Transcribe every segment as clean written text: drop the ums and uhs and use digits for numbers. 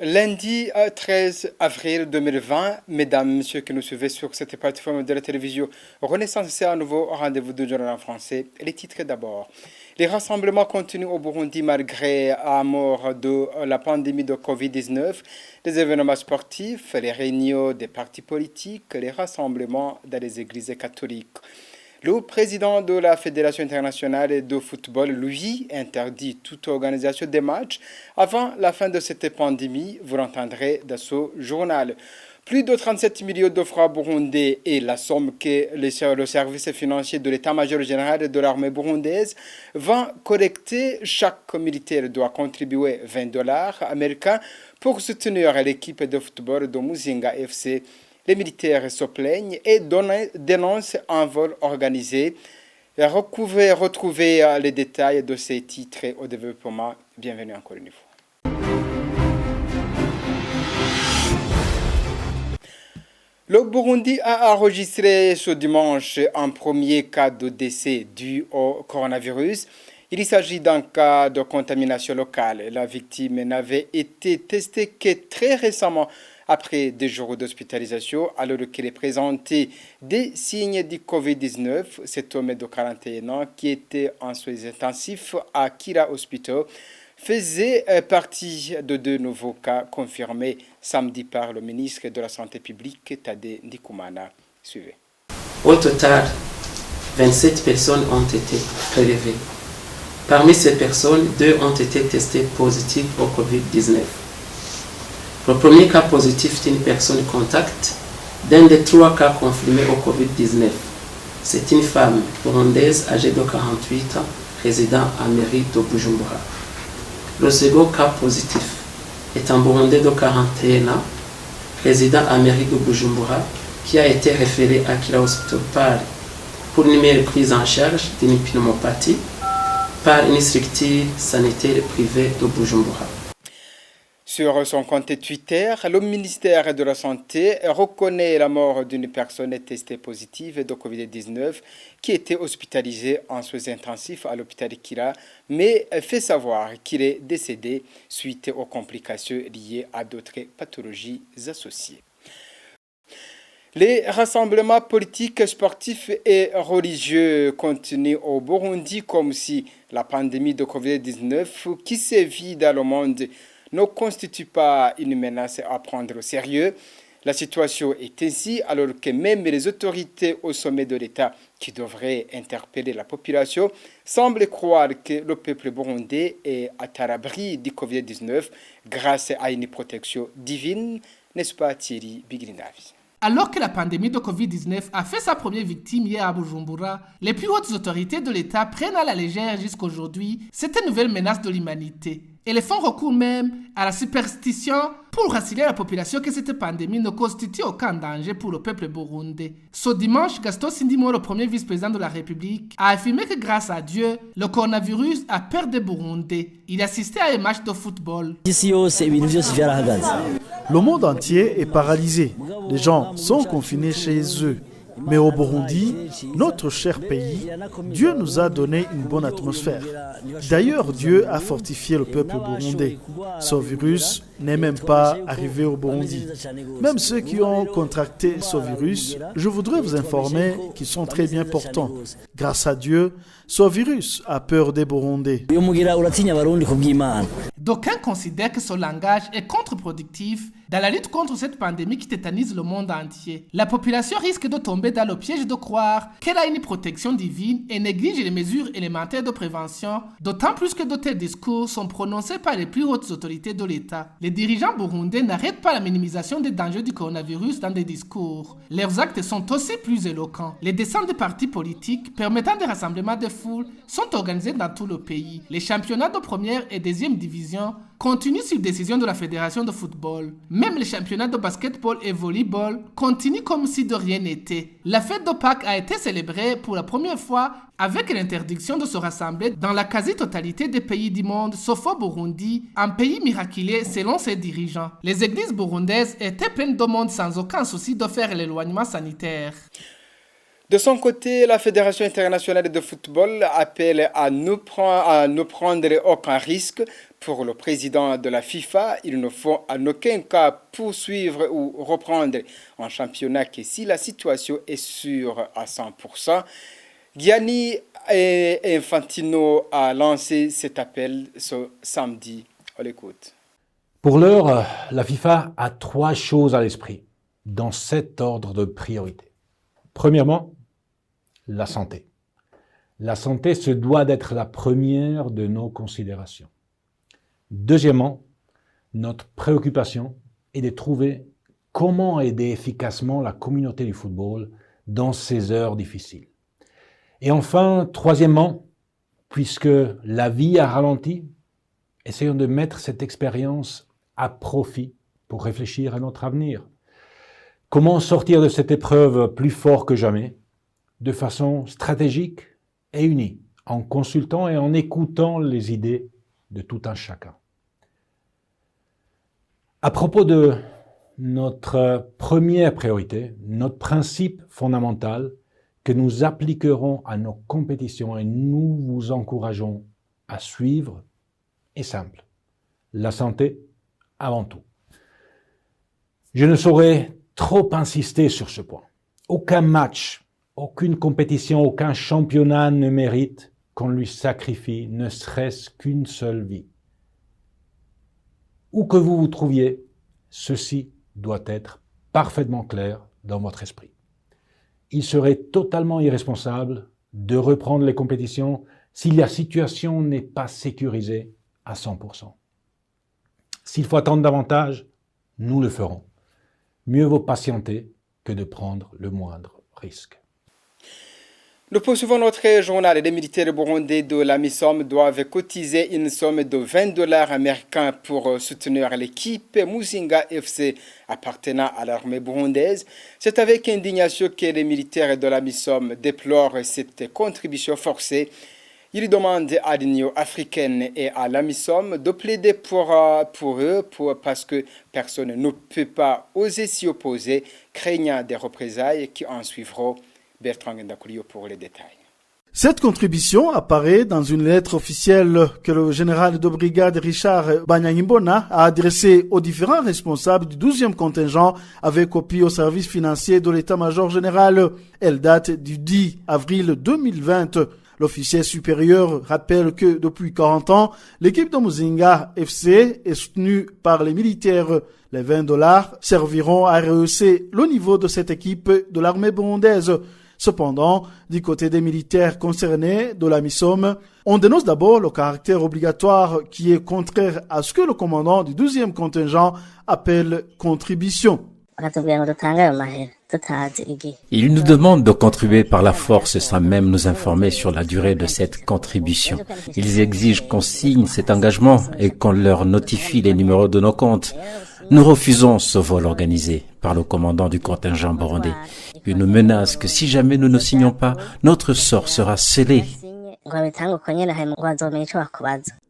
Lundi 13 avril 2020, mesdames, messieurs qui nous suivez sur cette plateforme de la télévision Renaissance, c'est à nouveau au rendez-vous du journal en français. Les titres d'abord. Les rassemblements continuent au Burundi malgré la mort de la pandémie de Covid-19, les événements sportifs, les réunions des partis politiques, les rassemblements dans les églises catholiques. Le président de la Fédération internationale de football, lui, interdit toute organisation des matchs avant la fin de cette pandémie, vous l'entendrez dans ce journal. Plus de 37 millions de francs burundais est la somme que le service financier de l'état-major général de l'armée burundaise va collecter. Chaque militaire doit contribuer 20 dollars américains pour soutenir l'équipe de football de Muzinga FC. Les militaires se plaignent et dénoncent un vol organisé. Retrouvez les détails de ces titres au développement. Bienvenue encore une fois. Le Burundi a enregistré ce dimanche un premier cas de décès dû au coronavirus. Il s'agit d'un cas de contamination locale. La victime n'avait été testée que très récemment après des jours d'hospitalisation, alors qu'il est présenté des signes du Covid-19. Cet homme de 41 ans qui était en soins intensifs à Kira Hospital faisait partie de deux nouveaux cas confirmés samedi par le ministre de la Santé publique, Tade Ndikumana. Suivez. Au total, 27 personnes ont été prélevées. Parmi ces personnes, 2 ont été testées positives au Covid-19. Le premier cas positif d'une personne contact d'un des 3 cas confirmés au Covid-19. C'est une femme burundaise âgée de 48 ans, résidant à mairie de Bujumbura. Le second cas positif est un Burundais de 41 ans, résident à mairie de Bujumbura, qui a été référé à Kira Hospital pour une meilleure prise en charge d'une pneumopathie par une structure sanitaire privée de Bujumbura. Sur son compte Twitter, le ministère de la Santé reconnaît la mort d'une personne testée positive de Covid-19 qui était hospitalisée en soins intensifs à l'hôpital Kira, mais fait savoir qu'il est décédé suite aux complications liées à d'autres pathologies associées. Les rassemblements politiques, sportifs et religieux continuent au Burundi comme si la pandémie de Covid-19 qui sévit dans le monde ne constitue pas une menace à prendre au sérieux. La situation est ainsi alors que même les autorités au sommet de l'État qui devraient interpeller la population semblent croire que le peuple burundais est à l'abri du Covid-19 grâce à une protection divine, n'est-ce pas Thierry Bigrinavi? Alors que la pandémie de Covid-19 a fait sa première victime hier à Bujumbura, les plus hautes autorités de l'État prennent à la légère jusqu'aujourd'hui cette nouvelle menace de l'humanité. Et les font recours même à la superstition pour rassurer la population que cette pandémie ne constitue aucun danger pour le peuple burundais. Ce dimanche, Gaston Sindimo, le premier vice-président de la République, a affirmé que grâce à Dieu, le coronavirus a peur des Burundais. Il assistait à un match de football. Le monde entier est paralysé. Les gens sont confinés chez eux. Mais au Burundi, notre cher pays, Dieu nous a donné une bonne atmosphère. D'ailleurs, Dieu a fortifié le peuple burundais. Ce virus n'est même pas arrivé au Burundi. Même ceux qui ont contracté ce virus, je voudrais vous informer qu'ils sont très bien portants. Grâce à Dieu, ce virus a peur des Burundais. D'aucuns considèrent que ce langage est contre-productif dans la lutte contre cette pandémie qui tétanise le monde entier. La population risque de tomber dans le piège de croire qu'elle a une protection divine et néglige les mesures élémentaires de prévention, d'autant plus que de tels discours sont prononcés par les plus hautes autorités de l'État. Les dirigeants burundais n'arrêtent pas la minimisation des dangers du coronavirus dans des discours. Leurs actes sont aussi plus éloquents. Les descentes des partis politiques permettant des rassemblements de foules sont organisés dans tout le pays. Les championnats de première et deuxième division continuent sur décision de la Fédération de football. Même les championnats de basketball et volleyball continuent comme si de rien n'était. La fête de Pâques a été célébrée pour la première fois avec l'interdiction de se rassembler dans la quasi-totalité des pays du monde, sauf au Burundi, un pays miraculé selon ses dirigeants. Les églises burundaises étaient pleines de monde sans aucun souci de faire l'éloignement sanitaire. De son côté, la Fédération internationale de football appelle à ne prendre aucun risque. Pour le président de la FIFA, il ne faut en aucun cas poursuivre ou reprendre un championnat que si la situation est sûre à 100%. Gianni Infantino a lancé cet appel ce samedi. On l'écoute. Pour l'heure, la FIFA a 3 choses à l'esprit, dans cet ordre de priorité. Premièrement, la santé. La santé se doit d'être la première de nos considérations. Deuxièmement, notre préoccupation est de trouver comment aider efficacement la communauté du football dans ces heures difficiles. Et enfin, troisièmement, puisque la vie a ralenti, essayons de mettre cette expérience à profit pour réfléchir à notre avenir. Comment sortir de cette épreuve plus fort que jamais, de façon stratégique et unie, en consultant et en écoutant les idées de tout un chacun. À propos de notre première priorité, notre principe fondamental que nous appliquerons à nos compétitions et nous vous encourageons à suivre est simple. La santé avant tout. Je ne saurais trop insister sur ce point. Aucun match, aucune compétition, aucun championnat ne mérite qu'on lui sacrifie ne serait-ce qu'une seule vie. Où que vous vous trouviez, ceci doit être parfaitement clair dans votre esprit. Il serait totalement irresponsable de reprendre les compétitions si la situation n'est pas sécurisée à 100%. S'il faut attendre davantage, nous le ferons. Mieux vaut patienter que de prendre le moindre risque. Nous poursuivons notre journal. Les militaires burundais de la MISOM doivent cotiser une somme de $20 américains pour soutenir l'équipe Muzinga FC appartenant à l'armée burundaise. C'est avec indignation que les militaires de la MISOM déplorent cette contribution forcée. Ils demandent à l'Union africaine et à la MISOM de plaider pour eux parce que personne ne peut pas oser s'y opposer, craignant des représailles qui en suivront. Bertrand Ngendakulio pour les détails. Cette contribution apparaît dans une lettre officielle que le général de brigade Richard Banyangimbona a adressée aux différents responsables du 12e contingent avec copie au service financier de l'état-major général. Elle date du 10 avril 2020. L'officier supérieur rappelle que depuis 40 ans, l'équipe de Muzinga FC est soutenue par les militaires. Les $20 serviront à rehausser le niveau de cette équipe de l'armée burundaise. Cependant, du côté des militaires concernés de la MISOM, on dénonce d'abord le caractère obligatoire qui est contraire à ce que le commandant du 12e contingent appelle contribution. Il nous demande de contribuer par la force sans même nous informer sur la durée de cette contribution. Ils exigent qu'on signe cet engagement et qu'on leur notifie les numéros de nos comptes. Nous refusons ce vol organisé par le commandant du contingent burundais. Il nous menace que si jamais nous ne signons pas, notre sort sera scellé.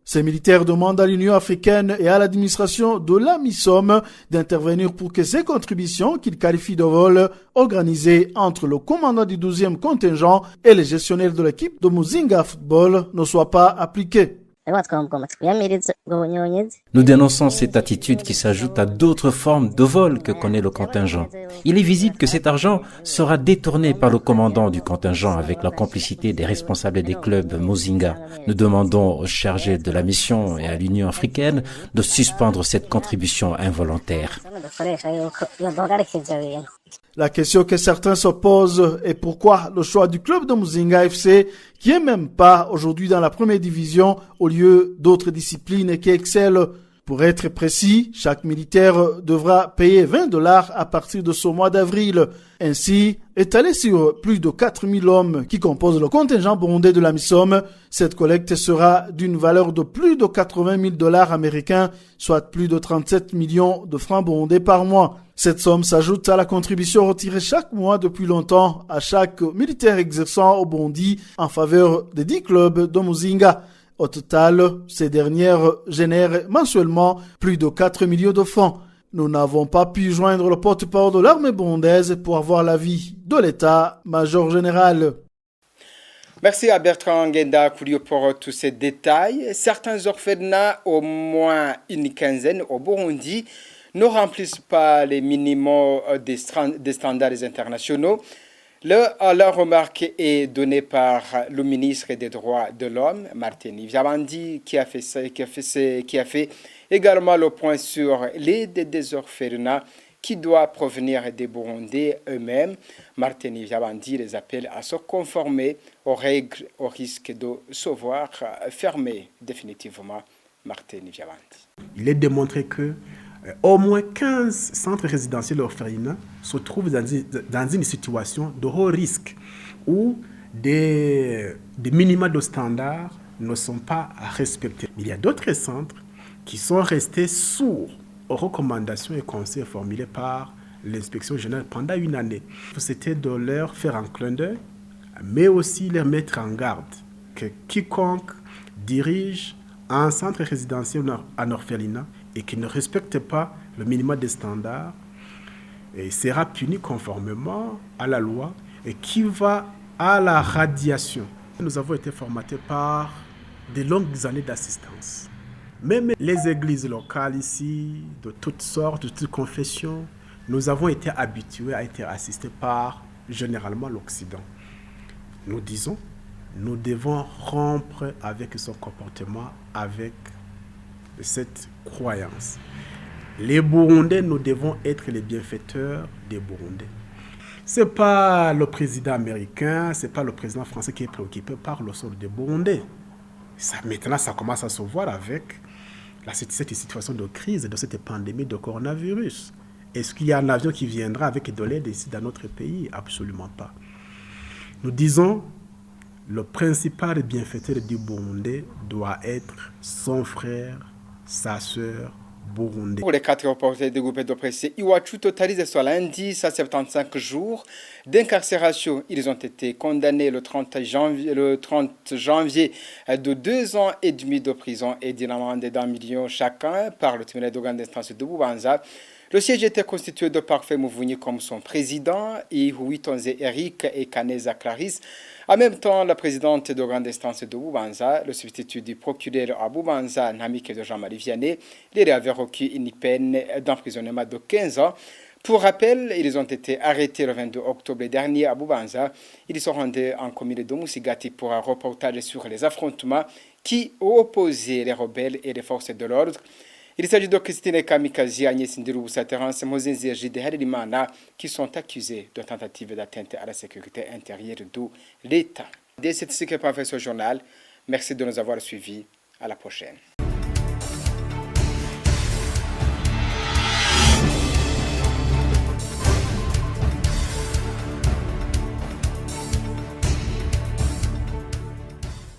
Ces militaires demandent à l'Union africaine et à l'administration de la MISOM d'intervenir pour que ces contributions qu'ils qualifient de vol organisées entre le commandant du 12e contingent et les gestionnaires de l'équipe de Muzinga Football ne soient pas appliquées. Nous dénonçons cette attitude qui s'ajoute à d'autres formes de vol que connaît le contingent. Il est visible que cet argent sera détourné par le commandant du contingent avec la complicité des responsables des clubs Muzinga. Nous demandons aux chargés de la mission et à l'Union africaine de suspendre cette contribution involontaire. La question que certains se posent est pourquoi le choix du club de Muzinga FC, qui est même pas aujourd'hui dans la première division, au lieu d'autres disciplines qui excellent. Pour être précis, chaque militaire devra payer $20 à partir de ce mois d'avril. Ainsi, étalé sur plus de 4000 hommes qui composent le contingent burundais de la MISOM, cette collecte sera d'une valeur de plus de $80,000 américains, soit plus de 37 millions de francs burundais par mois. Cette somme s'ajoute à la contribution retirée chaque mois depuis longtemps à chaque militaire exerçant au Burundi en faveur des 10 clubs de Muzinga. Au total, ces dernières génèrent mensuellement plus de 4 millions de francs. Nous n'avons pas pu joindre le porte-parole de l'armée burundaise pour avoir l'avis de l'état-major général. Merci à Bertrand Ngenda Kourio pour tous ces détails. Certains orphelinats, au moins une quinzaine au Burundi, ne remplissent pas les minimums des standards internationaux. La remarque est donnée par le ministre des Droits de l'Homme, Martin Vyabandi, qui a fait également le point sur l'aide des orphelinats qui doit provenir des Burundais eux-mêmes. Martin Vyabandi les appelle à se conformer aux règles au risque de se voir fermer définitivement. Martin Vyabandi. Il est démontré que au moins 15 centres résidentiels orphelinats se trouvent dans une situation de haut risque où des minima de standards ne sont pas respectés. Il y a d'autres centres qui sont restés sourds aux recommandations et conseils formulés par l'inspection générale pendant une année. C'était de leur faire un clin d'œil, mais aussi leur mettre en garde que quiconque dirige un centre résidentiel en orphelinat et qui ne respecte pas le minimum des standards et sera puni conformément à la loi et qui va à la radiation. Nous avons été formatés par de longues années d'assistance. Même les églises locales ici, de toutes sortes, de toutes confessions, nous avons été habitués à être assistés par généralement l'Occident. Nous disons, nous devons rompre avec son comportement, avec cette croyance. Les Burundais, nous devons être les bienfaiteurs des Burundais. Ce n'est pas le président américain, ce n'est pas le président français qui est préoccupé par le sort des Burundais. Maintenant, ça commence à se voir avec cette situation de crise, de cette pandémie de coronavirus. Est-ce qu'il y a un avion qui viendra avec de l'aide ici dans notre pays? Absolument pas. Nous disons, le principal bienfaiteur du Burundais doit être son frère, sa sœur burundais. Pour les 4 reporters du groupe de presse Iwachu totalise ce lundi 175 jours d'incarcération. Ils ont été condamnés le 30 janvier de 2 ans et demi de prison et d'une amende d'1 million chacun par le tribunal de grande instance de Bubanza. Le siège était constitué de Parfait Mouvouni comme son président et Huitonze Eric et Kaneza Clarisse. En même temps, la présidente de grande instance de Bubanza, le substitut du procureur à Bubanza, Namike de Jean-Marie Vianney, les avaient requis une peine d'emprisonnement de 15 ans. Pour rappel, ils ont été arrêtés le 22 octobre dernier à Bubanza. Ils sont rendus en commune de Musigati pour un reportage sur les affrontements qui opposaient les rebelles et les forces de l'ordre. Il s'agit de Christine Kamikazi, Agnès Ndirubusa, Terence Mozenzi et Gide Harelimana qui sont accusés de tentative d'atteinte à la sécurité intérieure de l'État. Dès cette ce qui est ce journal. Merci de nous avoir suivis. À la prochaine.